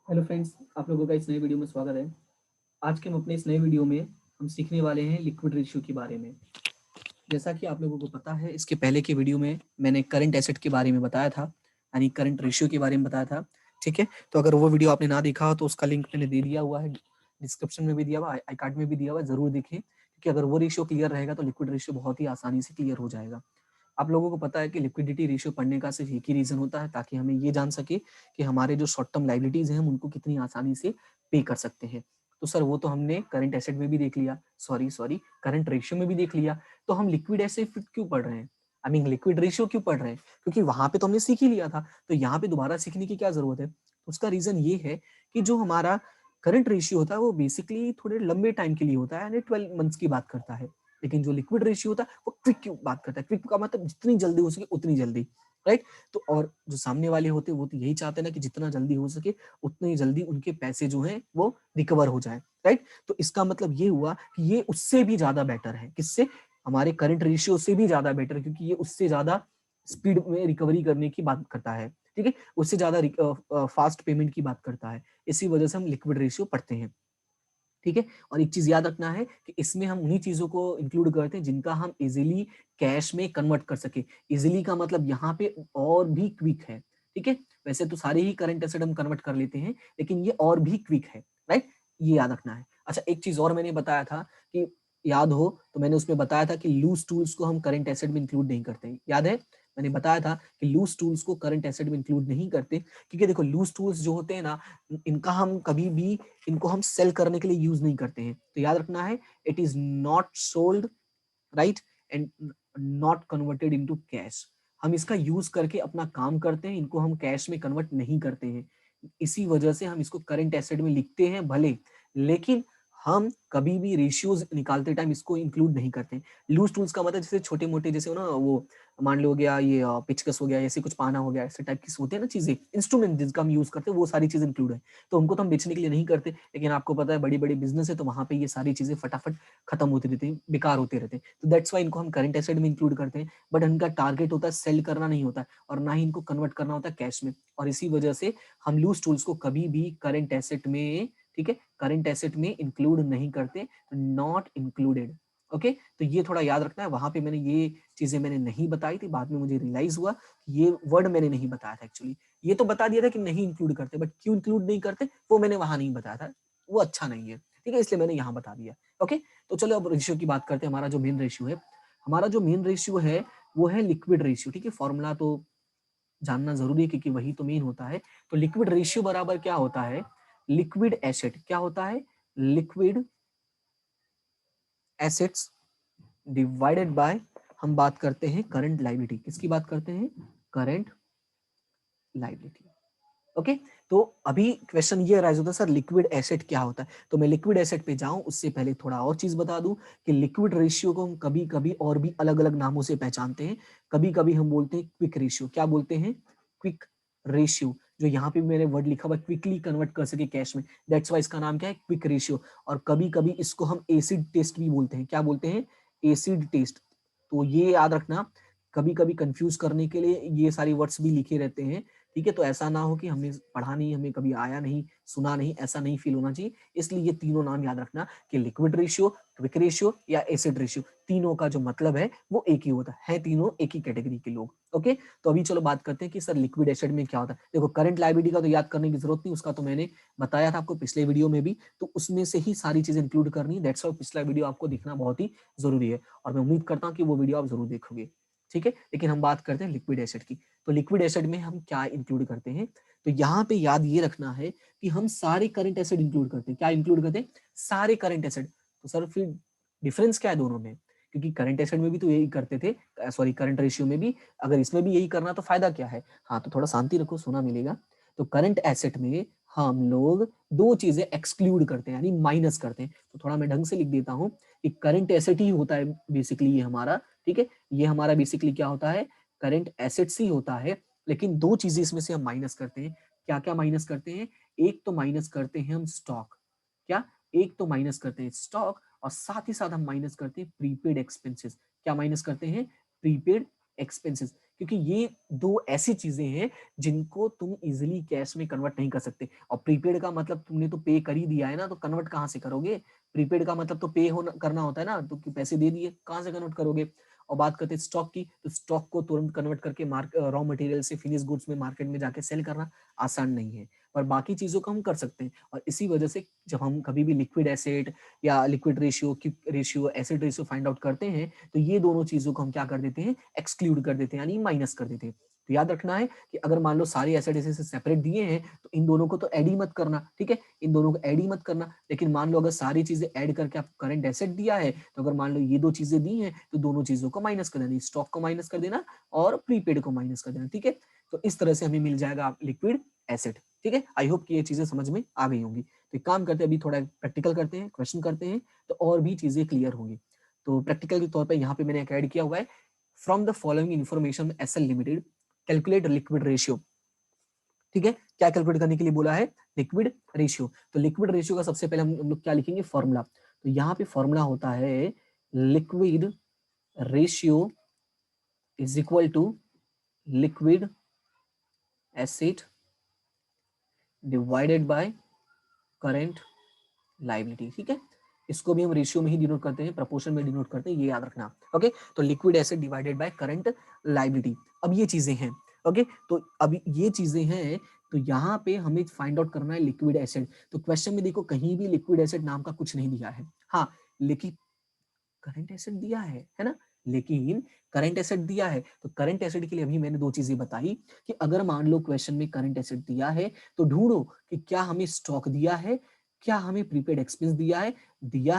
Hello friends, आप लोगों का इस नए वीडियो में स्वागत है। आज के हम अपने इस नए वीडियो में हम सीखने वाले हैं लिक्विड रेशियो के बारे में। जैसा कि आप लोगों को पता है, इसके पहले के वीडियो में मैंने करंट एसेट के बारे में बताया था, यानी करंट रेशियो के बारे में बताया था। ठीक है, तो अगर वो वीडियो आपने ना देखा हो तो उसका लिंक मैंने दे दिया हुआ है, डिस्क्रिप्शन में भी दिया हुआ, आई कार्ड में भी दिया हुआ है, जरूर देखें, क्योंकि अगर वो रेशियो क्लियर रहेगा तो लिक्विड रेशियो बहुत ही आसानी से क्लियर हो जाएगा। आप लोगों को पता है कि लिक्विडिटी रेशियो पढ़ने का सिर्फ एक ही रीजन होता है, ताकि हमें ये जान सके कि हमारे जो शॉर्ट टर्म लाइबिलिटीज हैं हम उनको कितनी आसानी से पे कर सकते हैं। तो सर वो तो हमने करंट एसेट में भी देख लिया, सॉरी करंट रेशियो में भी देख लिया, तो हम लिक्विड एसेट क्यों पढ़ रहे हैं, आई मीन लिक्विड रेशियो क्यों पढ़ रहे हैं? क्योंकि वहां पे तो हमने सीख ही लिया था, तो यहाँ पे दोबारा सीखने की क्या जरूरत है? तो उसका रीजन ये है कि जो हमारा करंट रेशियो होता है वो बेसिकली थोड़े लंबे टाइम के लिए होता है, यानी 12 मंथ्स की बात करता है। लेकिन जो लिक्विड रेशियो होता है वो क्विक की बात करता है। क्विक का मतलब जितनी जल्दी हो सके उतनी जल्दी, राइट? तो और जो सामने वाले होते हैं वो तो यही चाहते हैं ना कि जितना जल्दी हो सके उतनी जल्दी उनके पैसे जो हैं वो रिकवर हो जाए, राइट? तो इसका मतलब ये हुआ कि ये उससे भी ज्यादा बेटर है। किससे? हमारे करंट रेशियो से भी ज्यादा बेटर, क्योंकि ये उससे ज्यादा स्पीड में रिकवरी करने की बात करता है। ठीक है, उससे ज्यादा फास्ट पेमेंट की बात करता है। इसी वजह से हम लिक्विड रेशियो पढ़ते हैं। ठीक है, और एक चीज याद रखना है कि इसमें हम उन्हीं चीजों को इंक्लूड करते हैं जिनका हम इजीली कैश में कन्वर्ट कर सके। इजीली का मतलब यहाँ पे और भी क्विक है। ठीक है, वैसे तो सारे ही करंट एसेट हम कन्वर्ट कर लेते हैं, लेकिन ये और भी क्विक है, राइट? ये याद रखना है। अच्छा, एक चीज और मैंने बताया था कि याद हो तो मैंने उसमें बताया था कि लूज टूल्स को हम करंट एसेट में इंक्लूड नहीं करते। याद है? मैंने बताया था कि लूज टूल्स को करंट एसेट में इंक्लूड नहीं करते, क्योंकि देखो लूज टूल्स जो होते हैं ना, इनका हम कभी भी इनको हम सेल करने के लिए यूज नहीं करते हैं। तो याद रखना है, it is not sold, right, and not converted into cash. हम इसका यूज करके अपना काम करते हैं, इनको हम कैश में कन्वर्ट नहीं करते हैं। इसी वजह से हम इसको करंट एसेट में लिखते हैं भले, लेकिन हम कभी भी रेशियोज निकालते टाइम इसको इंक्लूड नहीं करते। लूज टूल्स का मतलब जैसे छोटे मोटे, जैसे हो ना वो, मान लो हो गया ये पिचकस हो गया, ऐसे कुछ पाना हो गया, ऐसे टाइप की होते हैं ना चीजें, इंस्ट्रूमेंट जिसका हम यूज करते हैं, वो सारी चीजें इंक्लूड है। तो उनको तो हम बेचने के लिए नहीं करते, लेकिन आपको पता है बड़ी बड़ी बिजनेस है तो वहां पे ये सारी चीजें फटाफट खत्म होती रहती है, बेकार होते रहते हैं। तो दैट्स वाई इनको हम करंट एसेट में इंक्लूड करते हैं। बट इनका टारगेट होता है सेल करना नहीं होता है, और ना ही इनको कन्वर्ट करना होता है कैश में। और इसी वजह से हम लूज टूल्स को कभी भी करंट एसेट में, ठीक है, करंट एसेट में इंक्लूड नहीं करते, नॉट इंक्लूडेड। ओके, तो ये थोड़ा याद रखना है। वहां पे मैंने ये चीजें मैंने नहीं बताई थी, बाद में मुझे रियलाइज हुआ कि ये वर्ड मैंने नहीं बताया था एक्चुअली। ये तो बता दिया था कि नहीं इंक्लूड करते, बट क्यों इंक्लूड नहीं करते वो मैंने वहां नहीं बताया था, वो अच्छा नहीं है। ठीक है, इसलिए मैंने यहाँ बता दिया। ओके, तो चलो अब रेशियो की बात करते हैं। हमारा जो मेन रेशियो है, हमारा जो मेन रेशियो है वो है लिक्विड रेशियो। ठीक है, फॉर्मूला तो जानना जरूरी है क्योंकि वही तो मेन होता है। तो लिक्विड रेशियो बराबर क्या होता है? लिक्विड एसेट क्या होता है? लिक्विड एसेट्स डिवाइडेड बाय, हम बात करते हैं करंट लाइबिलिटी। किसकी बात करते हैं? Current liability. ओके, तो अभी क्वेश्चन ये राइज होता है, सर लिक्विड एसेट क्या होता है? तो मैं लिक्विड एसेट पे जाऊं उससे पहले थोड़ा और चीज बता दूं कि लिक्विड रेशियो को हम कभी कभी और भी अलग अलग नामों से पहचानते हैं। कभी कभी हम बोलते हैं क्विक रेशियो। क्या बोलते हैं? Quick ratio. जो यहाँ पे मैंने वर्ड लिखा हुआ क्विकली कन्वर्ट कर सके कैश में, दैट्स वाई इसका नाम क्या है? Quick ratio. और कभी कभी इसको हम एसिड टेस्ट भी बोलते हैं। क्या बोलते हैं? Acid test. तो ये याद रखना, कभी कभी कंफ्यूज करने के लिए ये सारी वर्ड्स भी लिखे रहते हैं। ठीक है, तो ऐसा ना हो कि हमने पढ़ा नहीं, हमें कभी आया नहीं, सुना नहीं, ऐसा नहीं फील होना चाहिए। इसलिए ये तीनों नाम याद रखना कि लिक्विड रेशियो, क्विक रेशियो या एसिड रेशियो, तीनों का जो मतलब है वो एक ही होता है, तीनों एक ही कैटेगरी के लोग। ओके, तो अभी चलो बात करते हैं कि सर लिक्विड एसिड में क्या होता है। देखो करंट लायबिलिटी का तो याद करने की जरूरत नहीं, उसका तो मैंने बताया था आपको पिछले वीडियो में भी, तो उसमें से ही सारी चीजें इंक्लूड करनी है। दैट्स व्हाई पिछला वीडियो आपको देखना बहुत ही जरूरी है, और मैं उम्मीद करता हूँ कि वो वीडियो आप जरूर देखोगे। ठीक है, लेकिन हम बात करते हैं लिक्विड एसिड की। तो लिक्विड एसिड में हम क्या इंक्लूड करते हैं? तो यहाँ पे याद ये रखना है कि हम सारे करंट एसिड इंक्लूड करते हैं। क्या इंक्लूड करते हैं? सारे करंट एसिड। तो सर फिर डिफरेंस क्या है दोनों में? क्योंकि करंट एसिड में भी तो यही करते थे, सॉरी करंट रेशियो में भी, अगर इसमें भी यही करना तो फायदा क्या है? हाँ, तो थोड़ा शांति रखो, सोना मिलेगा। तो करंट एसेट में हम लोग दो चीजें एक्सक्लूड करते हैं, यानी माइनस करते हैं। तो थोड़ा मैं ढंग से लिख देता हूँ कि करंट एसेट ही होता है बेसिकली ये हमारा। ठीक है, ये हमारा बेसिकली क्या होता है? करंट एसेट्स ही होता है। लेकिन दो चीजें इसमें से हम माइनस करते हैं। क्या क्या माइनस करते हैं? एक तो माइनस करते हैं हम स्टॉक। क्या? एक तो माइनस करते हैं स्टॉक, और साथ ही साथ हम माइनस करते हैं प्रीपेड एक्सपेंसेस। क्या माइनस करते हैं? Prepaid expenses. क्योंकि ये दो ऐसी चीजें हैं जिनको तुम इजिली कैश में कन्वर्ट नहीं कर सकते। और प्रीपेड का मतलब तुमने तो पे कर ही दिया है ना, तो कन्वर्ट कहाँ से करोगे? प्रीपेड का मतलब तो पे होना करना होता है ना, तो पैसे दे दिए, कहाँ से कन्वर्ट करोगे? और बात करते हैं स्टॉक की, तो स्टॉक को तुरंत कन्वर्ट करके रॉ मटेरियल से फिनिश गुड्स में मार्केट में जाके सेल करना आसान नहीं है, पर बाकी चीजों को हम कर सकते हैं। और इसी वजह से जब हम कभी भी लिक्विड एसेट या liquid ratio, quick ratio, acid ratio find out करते हैं, तो ये दोनों चीजों को हम क्या कर देते हैं? एक्सक्लूड कर देते हैं, यानी माइनस कर देते हैं। तो याद रखना है कि अगर मान लो सारे एसेट ऐसे सेपरेट दिए हैं, तो इन दोनों को तो ऐड ही मत करना, ठीक है, इन दोनों को ऐड ही मत करना। लेकिन मान लो अगर सारी चीजें ऐड करके आप करंट एसेट दिया है, तो अगर मान लो ये दो चीजें दी हैं, तो दोनों चीजों को माइनस कर देना, स्टॉक को माइनस कर देना और प्रीपेड को माइनस कर देना, ठीक है। तो इस तरह से हमें मिल जाएगा लिक्विड एसेट, ठीक है। आई होप कि ये चीजें समझ में आ गई होंगी। तो एक काम करते हैं, अभी थोड़ा प्रैक्टिकल करते हैं, क्वेश्चन करते हैं, तो और भी चीजें क्लियर होंगी। तो प्रैक्टिकल के तौर पर यहाँ पे मैंने ऐड किया हुआ है, from the following information SL limited calculate liquid ratio, ठीक है। क्या कैलकुलेट करने के लिए बोला है? Liquid ratio. तो लिक्विड रेशियो का सबसे पहले हम लोग क्या लिखेंगे? फॉर्मूला। तो यहाँ पे फॉर्मूला होता है liquid ratio is equal to liquid asset divided by current liability, ठीक है। इसको भी हम रेशियो में ही डिनोट करते हैं, प्रपोर्शन में डिनोट करते हैं, ये याद रखना, ओके। तो liquid asset divided by current liability. अब ये चीजें हैं, ओके। तो अभी ये चीजें हैं, तो यहाँ पे हमें फाइंड आउट करना है लिक्विड एसेट। तो क्वेश्चन में देखो कहीं भी लिक्विड एसेट नाम का कुछ नहीं दिया है, हाँ, लेकिन करंट एसेट दिया है ना, लेकिन करंट एसेट दिया है। तो करंट एसेट के लिए अभी मैंने दो चीजें बताई कि अगर मान लो क्वेश्चन में करंट एसेट दिया है, तो ढूंढो कि क्या हमें स्टॉक दिया है, क्या हमें प्रीपेड एक्सपेंस दिया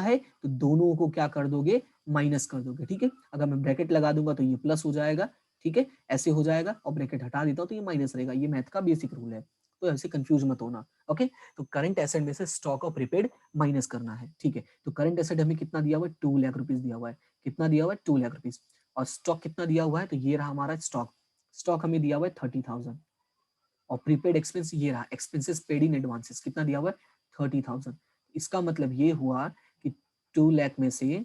है तो दोनों को क्या कर दोगे? माइनस कर दोगे, ठीक है। अगर मैं ब्रैकेट लगा दूंगा तो ये प्लस हो जाएगा, ठीक है, ऐसे हो जाएगा, और ब्रैकेट हटा देता हूं तो ये माइनस रहेगा। ये मैथ का बेसिक रूल है, तो ऐसे कंफ्यूज मत होना, ओके। तो करंट एसेट में से स्टॉक और प्रीपेड माइनस करना है, ठीक है। तो करंट एसेट हमें कितना दिया हुआ है? 2 लाख रुपीज दिया हुआ है। कितना दिया हुआ है? 2 लाख रुपीज। और स्टॉक कितना दिया हुआ है? तो ये रहा हमारा स्टॉक। स्टॉक हमें दिया हुआ है 30,000। और प्रीपेड एक्सपेंस ये रहा, एक्सपेंसेस पेड इन एडवांसेस, कितना दिया हुआ है? 30,000। इसका मतलब ये हुआ कि 2 लाख में से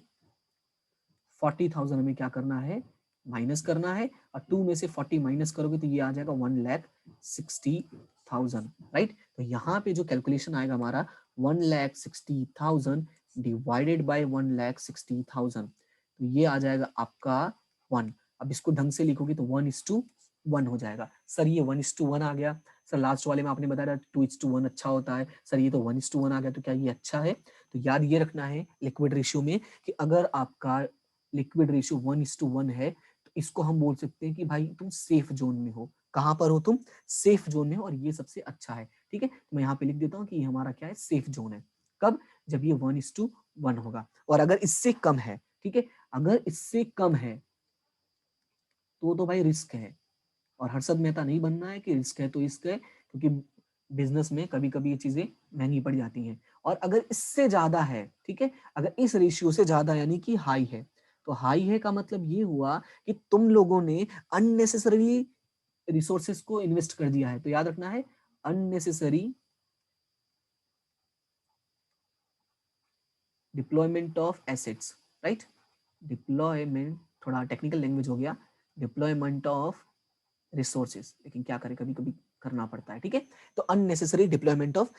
40,000 हमें क्या करना है? माइनस करना है। और 2 में से 40 माइनस करोगे तो ये आ जाएगा 1,60,000, राइट। तो यहाँ पे जो कैलकुलेशन आएगा हमारा 1,60,000 डिवाइडेड बाय 1,60,000, तो ये आ जाएगा आपका 1। अब इसको ढंग से लिखोगे तो 1:1 हो जाएगा। सर ये 1:1 आ गया, सर लास्ट वाले में आपने बताया 2:1 अच्छा होता है, सर ये तो 1:1 आ गया, तो क्या ये अच्छा है? तो याद ये रखना है लिक्विड रेशियो में कि अगर आपका लिक्विड रेशियो 1:1 है, तो इसको हम बोल सकते हैं कि भाई तुम सेफ जोन में हो। कहां पर हो तुम? सेफ जोन में हो, और ये सबसे अच्छा है, ठीक है। तो मैं यहाँ पे लिख देता हूँ कि ये हमारा क्या है? सेफ जोन है। कब? जब ये 1:1 होगा। और अगर इससे कम है, ठीक है, अगर इससे कम है तो भाई रिस्क है। और हर्षद मेहता नहीं बनना है कि रिस्क है तो रिस्क है, क्योंकि बिजनेस में कभी कभी ये चीजें महंगी पड़ जाती हैं। और अगर इससे ज्यादा है, ठीक है, अगर इस रेशियो से ज्यादा यानी कि हाई है, तो हाई है का मतलब ये हुआ कि तुम लोगों ने अननेसेसरी रिसोर्सेस को इन्वेस्ट कर दिया है। तो याद रखना है unnecessary deployment of assets, right. Deployment थोड़ा टेक्निकल लैंग्वेज हो गया, डिप्लॉयमेंट ऑफ रिसोर्सेस, लेकिन क्या करें, कभी कभी करना पड़ता है, ठीक है। तो अननेसेसरी डिप्लॉयमेंट ऑफ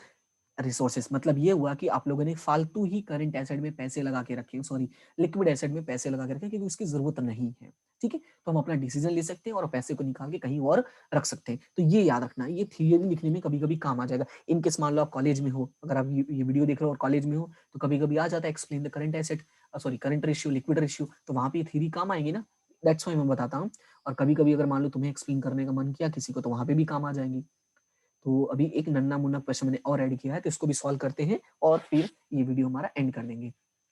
रिसोर्सेस मतलब ये हुआ कि आप लोगों ने फालतू ही करंट एसेट में पैसे लगा के रखे, सॉरी, लिक्विड एसेट में पैसे लगा के रखे, क्योंकि उसकी जरूरत नहीं है, ठीक है। तो हम अपना डिसीजन ले सकते हैं और पैसे को निकाल के कहीं और रख सकते हैं। तो ये याद रखना, ये थियरी लिखने में कभी कभी काम आ जाएगा। इनकेस मान लो आप कॉलेज में हो, अगर आप ये वीडियो देख रहे हो और कॉलेज में हो, तो कभी कभी आ जाता है explain the current asset, sorry current ratio, liquid ratio, तो वहां पे थ्योरी काम आएगी ना, दैट्स व्हाई मैं बताता हूँ। और कभी कभी अगर मान लो तुम्हें एक्सप्लेन करने का मन किया किसी को, तो वहां पे भी काम आ जाएंगी। तो अभी एक नन्ना मुन्ना क्वेश्चन मैंने और ऐड किया है, तो इसको भी सॉल्व करते हैं और फिर ये वीडियो हमारा एंड कर देंगे,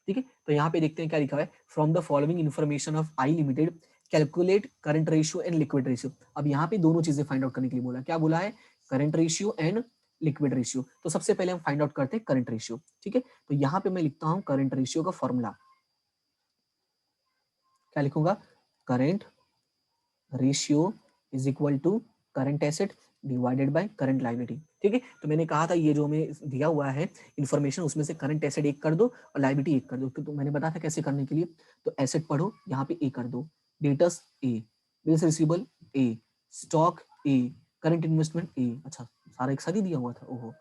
ठीक है। तो यहाँ पे देखते हैं क्या लिखा है, from the following information of I limited calculate current ratio and liquid ratio. अब यहाँ पे दोनों चीजें फाइंड आउट करने के लिए बोला, क्या बोला है? Current ratio and liquid ratio. तो सबसे पहले हम फाइंड आउट करते हैं करंट रेशियो, ठीक है। तो यहाँ पे मैं लिखता हूँ करंट रेशियो का फॉर्मूला, क्या लिखूंगा? Current ratio is equal to current asset divided by current liability, ठीक है। तो मैंने कहा था ये जो हमें दिया हुआ है इन्फॉर्मेशन, उसमें से करंट एसेट एक कर दो और लायबिलिटी एक कर दो। तो मैंने बताया था कैसे करने के लिए, तो एसेट पढ़ो, यहाँ पे ए कर दो, debtors A, bills receivable A, stock A, current investment A, अच्छा सारा एक साथ ही दिया हुआ था, ओहो।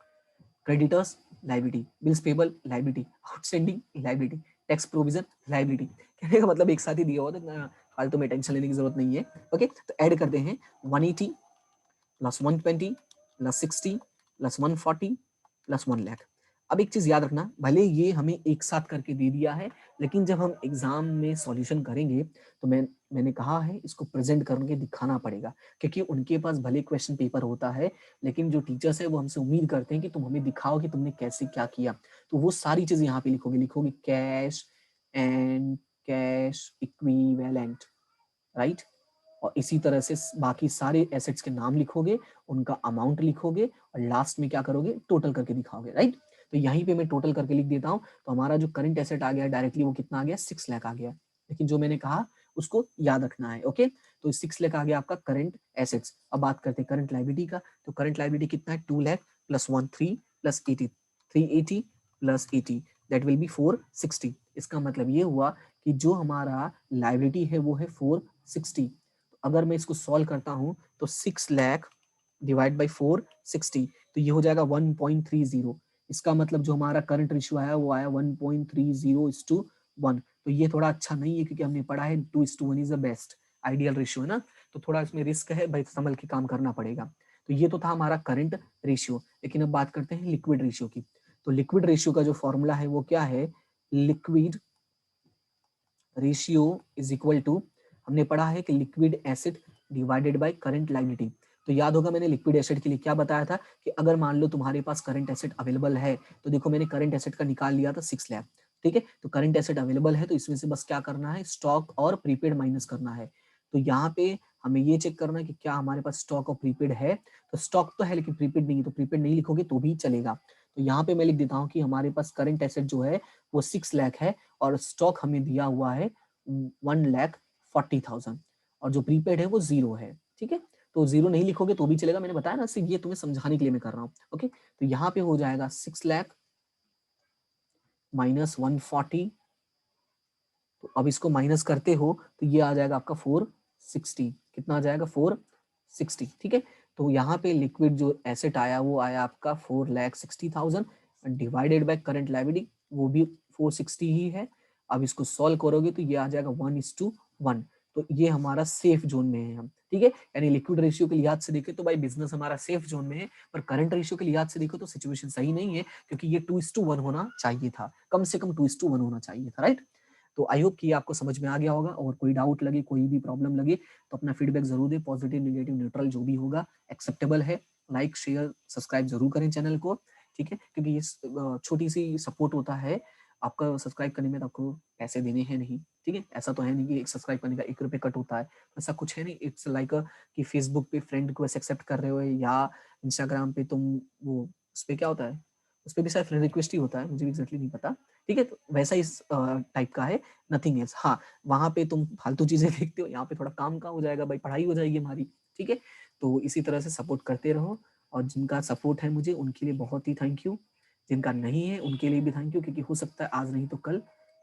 Creditors liability, bills payable liability, outstanding liability, tax provision liability. कहने का मतलब एक साथ ही दिया हुआ था, फालतू में टेंशन लेने की जरूरत नहीं है। ओके, तो ऐड करते हैं 180 plus 120 plus 60 plus 140 plus 1 lakh. अब एक चीज याद रखना, भले ये हमें एक साथ करके दे दिया है, लेकिन जब हम एग्जाम में सॉल्यूशन करेंगे तो मैंने कहा है इसको प्रेजेंट करके दिखाना पड़ेगा, क्योंकि उनके पास भले क्वेश्चन पेपर होता है, लेकिन जो टीचर्स है वो हमसे उम्मीद करते हैं कि तुम हमें दिखाओ कि तुमने कैसे क्या किया। तो वो सारी चीजें यहाँ पे लिखोगे cash and cash equivalent, right. और इसी तरह से बाकी सारे एसेट्स के नाम लिखोगे, उनका अमाउंट लिखोगे, और लास्ट में क्या करोगे, टोटल करके दिखाओगे, राइट। तो यहीं पे मैं टोटल करके लिख देता हूँ। तो हमारा जो करंट एसेट आ गया डायरेक्टली वो कितना आ गया, 6 लाख आ गया। लेकिन जो मैंने कहा उसको याद रखना है, ओके। तो 6 लाख आ गया आपका करंट एसेट्स। अब बात करते हैं करंट लायबिलिटी का। तो करंट लायबिलिटी कितना है, 2 lakh plus 1 3 plus 80, 380 plus 80, that will be 460। इसका मतलब ये हुआ कि जो हमारा लायबिलिटी है वो है 460। अगर मैं इसको सॉल्व करता हूं तो 6 लाख डिवाइड बाई 460, तो ये हो जाएगा 1.30। इसका मतलब जो हमारा करंट रेशियो आया वो आया 1.30:1। तो ये थोड़ा अच्छा नहीं है, क्योंकि हमने पढ़ा है 2:1 is the best ideal ratio, है ना। तो थोड़ा इसमें रिस्क है भाई, संभल के काम करना पड़ेगा। तो ये तो था हमारा करंट रेशियो। लेकिन अब बात करते हैं लिक्विड रेशियो की। तो लिक्विड रेशियो का जो फॉर्मूला है वो क्या है, liquid ratio is equal to, हमने पढ़ा है कि liquid acid divided by current liability. तो याद होगा मैंने लिक्विड एसिड के लिए क्या बताया था, कि अगर मान लो तुम्हारे पास करंट एसिड अवेलेबल है, तो देखो मैंने करंट एसिड का निकाल लिया था 6 लाख, ठीक है। तो करंट एसिड अवेलेबल है तो इसमें से बस क्या करना है, स्टॉक और प्रीपेड माइनस करना है। तो यहाँ पे हमें ये चेक करना है कि क्या हमारे पास स्टॉक और प्रीपेड है। तो स्टॉक तो है लेकिन प्रीपेड नहीं है, तो प्रीपेड नहीं लिखोगे तो भी चलेगा। तो यहाँ पे मैं लिख देता हूँ कि हमारे पास करंट एसिड जो है वो 6 लाख है, और स्टॉक हमें दिया हुआ है 1,40,000, और जो प्रीपेड है वो 0 है, ठीक है। तो 0 नहीं लिखोगे तो भी चलेगा, मैंने बताया ना, सिर्फ ये तुम्हें समझाने के लिए मैं कर रहा हूँ, ओके। तो यहाँ पे हो जाएगा 6 लाख माइनस 140। तो अब इसको माइनस करते हो तो ये आ जाएगा आपका 460। कितना आ जाएगा, 460, ठीक है। तो यहाँ पे लिक्विड जो एसेट आया वो आया आपका 4,60,000 डिवाइडेड बाय करंट लायबिलिटी, वो भी 460 ही है। अब इसको सॉल्व करोगे तो ये आ जाएगा 1:1। तो ये हमारा सेफ जोन में है हम, ठीक है। यानी लिक्विड रेशियो के लिहाज से देखें तो भाई बिजनेस हमारा सेफ जोन में है, पर करंट रेशियो के लिहाज से देखो तो सिचुएशन सही नहीं है, क्योंकि ये 2:1 होना चाहिए था, कम से कम 2:1 होना चाहिए था, राइट। तो आई होप कि आपको समझ में आ गया होगा, और कोई डाउट लगे, कोई भी प्रॉब्लम लगे तो अपना फीडबैक जरूर दें, पॉजिटिव नेगेटिव न्यूट्रल जो भी होगा एक्सेप्टेबल है। लाइक शेयर सब्सक्राइब जरूर करें चैनल को, ठीक है, क्योंकि ये छोटी सी सपोर्ट होता है आपका। सब्सक्राइब करने में तो आपको पैसे देने हैं नहीं, ठीक है। ऐसा तो है नहीं कि एक सब्सक्राइब करने का 1 रुपये कट होता है, ऐसा कुछ है नहीं। इट्स लाइक कि फेसबुक पे फ्रेंड को एक्सेप्ट कर रहे हो, या इंस्टाग्राम पे तुम वो उस पर क्या होता है, उस पर भी शायद फ्रेंड रिक्वेस्ट ही होता है, मुझे भी एक्जैक्टली नहीं पता, ठीक है। तो वैसा इस टाइप का है, नथिंग एल्स। हाँ, वहां पे तुम फालतू चीजें देखते हो, यहाँ पे थोड़ा काम का हो जाएगा भाई, पढ़ाई हो जाएगी हमारी, ठीक है। तो इसी तरह से सपोर्ट करते रहो, और जिनका सपोर्ट है मुझे उनके लिए बहुत ही थैंक यू, जिनका नहीं है उनके लिए भी थैंक यू, क्योंकि हो सकता है आज नहीं तो कल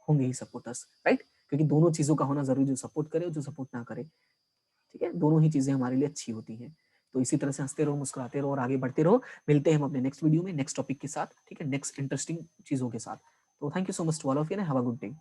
होंगे ही सपोर्टर्स, राइट। क्योंकि दोनों चीजों का होना जरूरी, जो सपोर्ट करे और जो सपोर्ट ना करे, ठीक है। दोनों ही चीजें हमारे लिए अच्छी होती हैं। तो इसी तरह से हंसते रहो, मुस्कुराते रहो और आगे बढ़ते रहो। मिलते हैं हम अपने नेक्स्ट वीडियो में नेक्स्ट टॉपिक के साथ, ठीक है, नेक्स्ट इंटरेस्टिंग चीजों के साथ। तो thank you so much to all of you, have a good day.